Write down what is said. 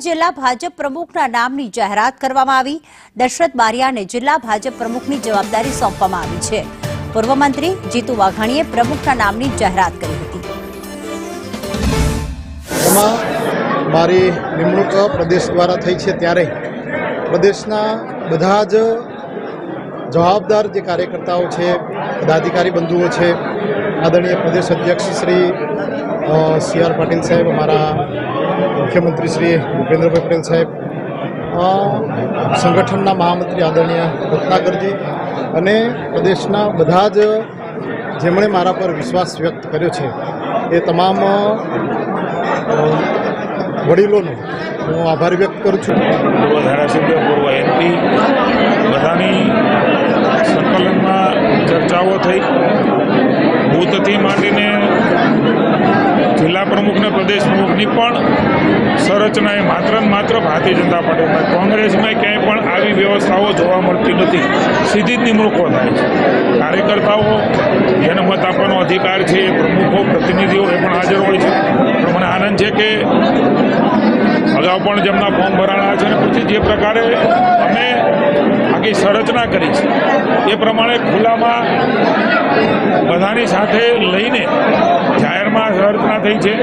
જિલ્લા ભાજપ પ્રમુખના નામની જાહેરાત કરવામાં આવી। દશરથ બારિયાને જિલ્લા ભાજપ પ્રમુખની જવાબદારી સોંપવામાં આવી છે। પૂર્વ મંત્રી જીતુ વાઘાણીએ પ્રમુખના નામની જાહેરાત કરી હતી। મારી નિમણૂક પ્રદેશ દ્વારા થઈ છે ત્યારે પ્રદેશના બધા જ જવાબદાર જે કાર્યકર્તાઓ છે, પદાધિકારી બંધુઓ છે, આદરણીય પ્રદેશ અધ્યક્ષ શ્રી સી.આર. પાટીલ સાહેબ, અમારા મુખ્યમંત્રી શ્રી ભૂપેન્દ્રભાઈ પટેલ સાહેબ, સંગઠનના મહામંત્રી આદરણીય રત્નાકરજી અને પ્રદેશના બધા જ જેમણે મારા પર વિશ્વાસ વ્યક્ત કર્યો છે એ તમામ વડીલોનો હું આભાર વ્યક્ત કરું છું। પૂર્વ ધારાસભ્ય, પૂર્વ એમપી બધાની સંકલનમાં ચર્ચાઓ થઈ। બૂથથી માંડીને જિલ્લા પ્રમુખ ને પ્રદેશ પ્રમુખની પણ સંરચના એ માત્ર ને માત્ર ભારતીય જનતા પાર્ટીમાં, કોંગ્રેસમાં ક્યાંય પણ આવી વ્યવસ્થાઓ જોવા મળતી નથી। સીધી જ નિમણૂકો થાય છે। કાર્યકર્તાઓ જેને મત આપવાનો અધિકાર છે, પ્રમુખો, પ્રતિનિધિઓ એ પણ હાજર હોય છે। પણ મને આનંદ છે કે અગાઉ પણ જેમના ફોર્મ ભરાણા છે અને પછી જે પ્રકારે અમે આખી સંરચના કરી છે એ પ્રમાણે ખુલ્લામાં બધાની સાથે લઈને જાહેરમાં સંરચના થઈ છે।